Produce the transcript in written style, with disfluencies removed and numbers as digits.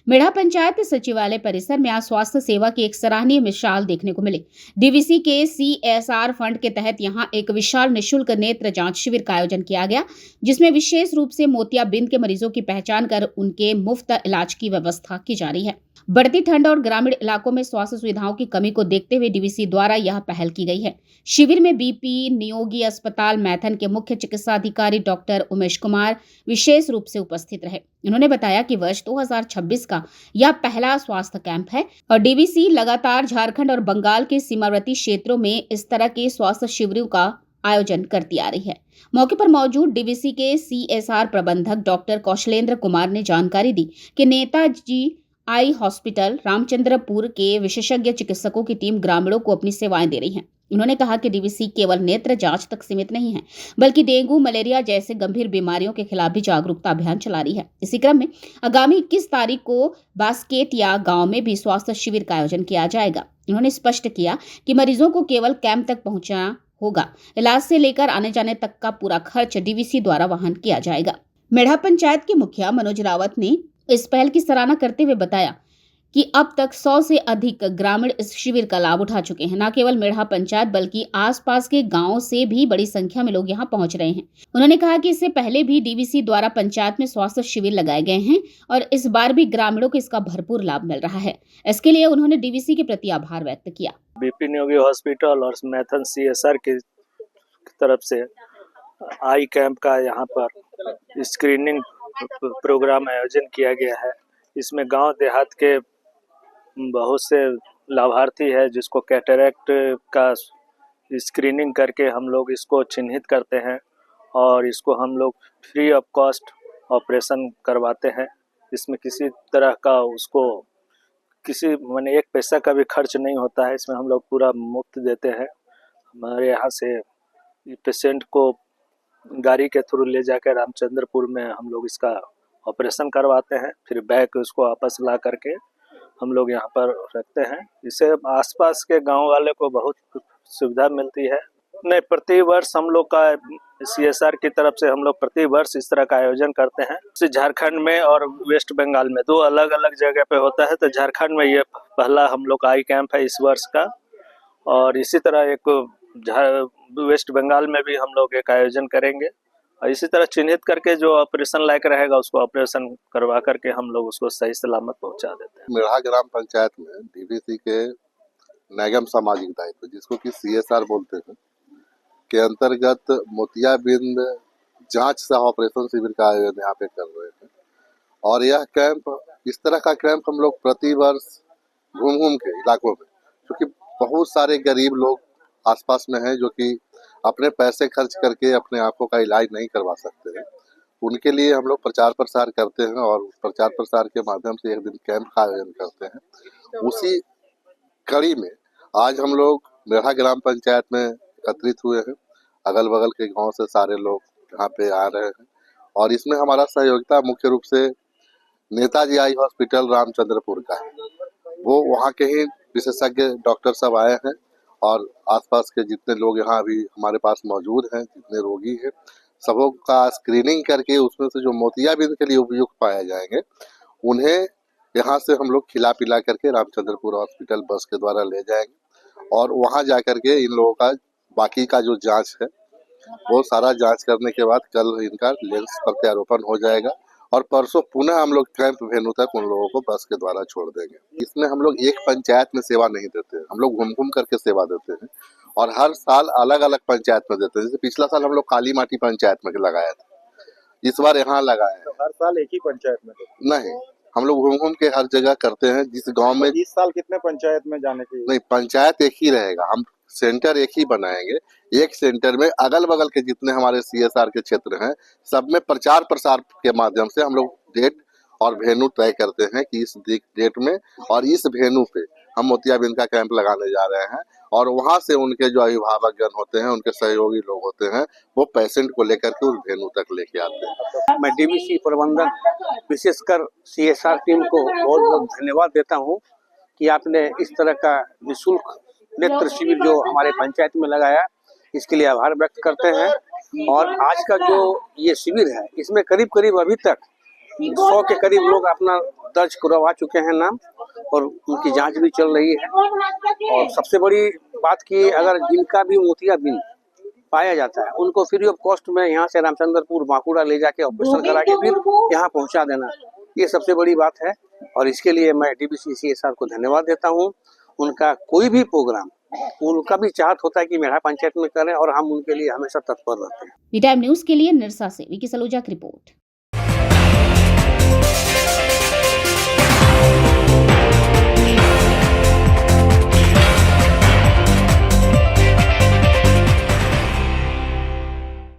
मेढ़ा पंचायत सचिवालय परिसर में आज स्वास्थ्य सेवा की एक सराहनीय मिसाल देखने को मिली। डीवीसी के CSR फंड के तहत यहां एक विशाल निशुल्क नेत्र जांच शिविर का आयोजन किया गया, जिसमें विशेष रूप से मोतियाबिंद के मरीजों की पहचान कर उनके मुफ्त इलाज की व्यवस्था की जा रही है। बढ़ती ठंड और ग्रामीण इलाकों में स्वास्थ्य सुविधाओं की कमी को देखते हुए डीवीसी द्वारा यह पहल की गई है। शिविर में बीपी नियोगी अस्पताल मैथन के मुख्य चिकित्सा अधिकारी डॉक्टर उमेश कुमार विशेष रूप से उपस्थित रहे। उन्होंने बताया कि वर्ष 2026 का यह पहला स्वास्थ्य कैंप है और डीवीसी लगातार झारखंड और बंगाल के सीमावर्ती क्षेत्रों में इस तरह के स्वास्थ्य शिविरों का आयोजन करती आ रही है। मौके पर मौजूद डीवीसी के CSR प्रबंधक डॉक्टर कौशलेंद्र कुमार ने जानकारी दी कि नेताजी आई हॉस्पिटल रामचंद्रपुर के विशेषज्ञ चिकित्सकों की टीम ग्रामीणों को अपनी सेवाएं दे रही है। उन्होंने कहा कि डीवीसी केवल नेत्र जांच तक सीमित नहीं है, बल्कि डेंगू, मलेरिया जैसे गंभीर बीमारियों के खिलाफ भी जागरूकता अभियान चला रही है। इसी क्रम में आगामी 21 तारीख को बास्केटिया गांव में भी स्वास्थ्य शिविर का आयोजन किया जाएगा। उन्होंने स्पष्ट किया कि मरीजों को केवल कैंप तक पहुंचना होगा, इलाज से लेकर आने जाने तक का पूरा खर्च डीवीसी द्वारा वहन किया जाएगा। मेढ़ा पंचायत के मुखिया मनोज रावत ने इस पहल की सराहना करते हुए बताया कि अब तक 100 से अधिक ग्रामीण इस शिविर का लाभ उठा चुके हैं। न केवल मेढ़ा पंचायत बल्कि आसपास के गांवों से भी बड़ी संख्या में लोग यहां पहुंच रहे हैं। उन्होंने कहा कि इससे पहले भी डीवीसी द्वारा पंचायत में स्वास्थ्य शिविर लगाए गए हैं और इस बार भी ग्रामीणों को इसका भरपूर लाभ मिल रहा है। इसके लिए उन्होंने डीवीसी के प्रति आभार व्यक्त किया। बीपी नियोगी हॉस्पिटल और मैथन CSR की तरफ से आई कैंप का यहाँ पर स्क्रीनिंग प्रोग्राम आयोजन किया गया है। इसमें गांव देहात के बहुत से लाभार्थी है जिसको कैटरेक्ट का स्क्रीनिंग करके हम लोग इसको चिन्हित करते हैं और इसको हम लोग फ्री ऑफ कॉस्ट ऑपरेशन करवाते हैं। इसमें किसी तरह का उसको माने एक पैसा का भी खर्च नहीं होता है। इसमें हम लोग पूरा मुफ्त देते हैं। हमारे यहाँ से पेशेंट को गाड़ी के थ्रू ले जाकर रामचंद्रपुर में हम लोग इसका ऑपरेशन करवाते हैं, फिर बैक उसको वापस ला करके हम लोग यहाँ पर रखते हैं। इससे आसपास के गांव वाले को बहुत सुविधा मिलती है। नहीं, प्रति वर्ष हम लोग का CSR की तरफ से हम लोग प्रति वर्ष इस तरह का आयोजन करते हैं। झारखंड में और वेस्ट बंगाल में 2 अलग अलग जगह पे होता है, तो झारखंड में ये पहला हम लोग का आई कैंप है इस वर्ष का। और इसी तरह एक वेस्ट बंगाल में भी हम लोग एक आयोजन करेंगे और इसी तरह चिन्हित करके जो ऑपरेशन लायक रहेगा उसको ऑपरेशन करवा करके हम लोग उसको सही सलामत पहुंचा देते हैं। मेढ़ा ग्राम पंचायत में डीवीसी के नैगम सामाजिक दायित्व, जिसको कि CSR बोलते हैं, के अंतर्गत मोतियाबिंद जांच सह ऑपरेशन शिविर का आयोजन यहाँ पे कर रहे हैं। और यह कैंप, इस तरह का कैंप हम लोग प्रति वर्ष घूम के इलाकों में, क्योंकि बहुत सारे गरीब लोग आसपास में हैं जो कि अपने पैसे खर्च करके अपने आंखों का इलाज नहीं करवा सकते हैं, उनके लिए हम लोग प्रचार प्रसार करते हैं और प्रचार प्रसार के माध्यम से एक दिन कैंप का आयोजन करते हैं। उसी कड़ी में आज हम लोग मेढ़ा ग्राम पंचायत में एकत्रित हुए हैं। अगल बगल के गांव से सारे लोग यहाँ पे आ रहे हैं और इसमें हमारा सहयोगिता मुख्य रूप से नेताजी आई हॉस्पिटल रामचंद्रपुर का है। वो वहाँ के ही विशेषज्ञ डॉक्टर सब आए हैं और आसपास के जितने लोग यहाँ अभी हमारे पास मौजूद हैं, जितने रोगी हैं, सबों का स्क्रीनिंग करके उसमें से जो मोतियाबिंद के लिए उपयुक्त पाए जाएंगे उन्हें यहाँ से हम लोग खिला पिला करके रामचंद्रपुर हॉस्पिटल बस के द्वारा ले जाएंगे और वहाँ जा करके इन लोगों का बाकी का जो जांच है वो सारा जांच करने के बाद कल इनका लेंस प्रत्यारोपण हो जाएगा और परसों पुनः हम लोग कैंप वेन्यू तक उन लोगों को बस के द्वारा छोड़ देंगे। इसमें हम लोग एक पंचायत में सेवा नहीं देते हैं, हम लोग घूम घूम करके सेवा देते हैं और हर साल अलग अलग पंचायत में देते हैं। जैसे पिछला साल हम लोग काली माटी पंचायत में लगाया था, इस बार यहाँ लगाया है। तो हर साल एक ही पंचायत में नहीं, हम लोग घूम घूम के हर जगह करते हैं। जिस गाँव में इस साल कितने पंचायत में जाने की? नहीं, पंचायत एक ही रहेगा, हम सेंटर एक ही बनाएंगे। एक सेंटर में अगल बगल के जितने हमारे CSR के क्षेत्र हैं सब में प्रचार प्रसार के माध्यम से हम लोग डेट और वेन्यू तय करते हैं कि इस डेट में और इस वेन्यू पे हम मोतियाबिंद का कैंप लगाने जा रहे हैं और वहां से उनके जो अभिभावकगण होते हैं, उनके सहयोगी लोग होते हैं, वो पेशेंट को लेकर के उस वेन्यू तक लेके आते हैं। मैं डीवीसी प्रबंधन विशेषकर CSR टीम को बहुत बहुत धन्यवाद देता हूँ कि आपने इस तरह का निःशुल्क नेत्र शिविर जो हमारे पंचायत में लगाया, इसके लिए आभार व्यक्त करते हैं। और आज का जो ये शिविर है इसमें करीब करीब अभी तक 100 के करीब लोग अपना दर्ज करवा चुके हैं नाम, और उनकी जांच भी चल रही है। और सबसे बड़ी बात कि अगर जिनका भी मोतियाबिंद पाया जाता है उनको फ्री ऑफ कॉस्ट में यहाँ से रामचंद्रपुर बांकुड़ा ले जाके ऑपरेशन करा के फिर यहाँ पहुँचा देना, ये सबसे बड़ी बात है। और इसके लिए मैं डीवीसी CSR को धन्यवाद देता हूँ। उनका कोई भी प्रोग्राम उनका भी चाहत होता है कि मेरा पंचायत में करें, और हम उनके लिए हमेशा तत्पर रहते हैं। वी टाइम न्यूज के लिए निरसा से विकी सलूजा की रिपोर्ट।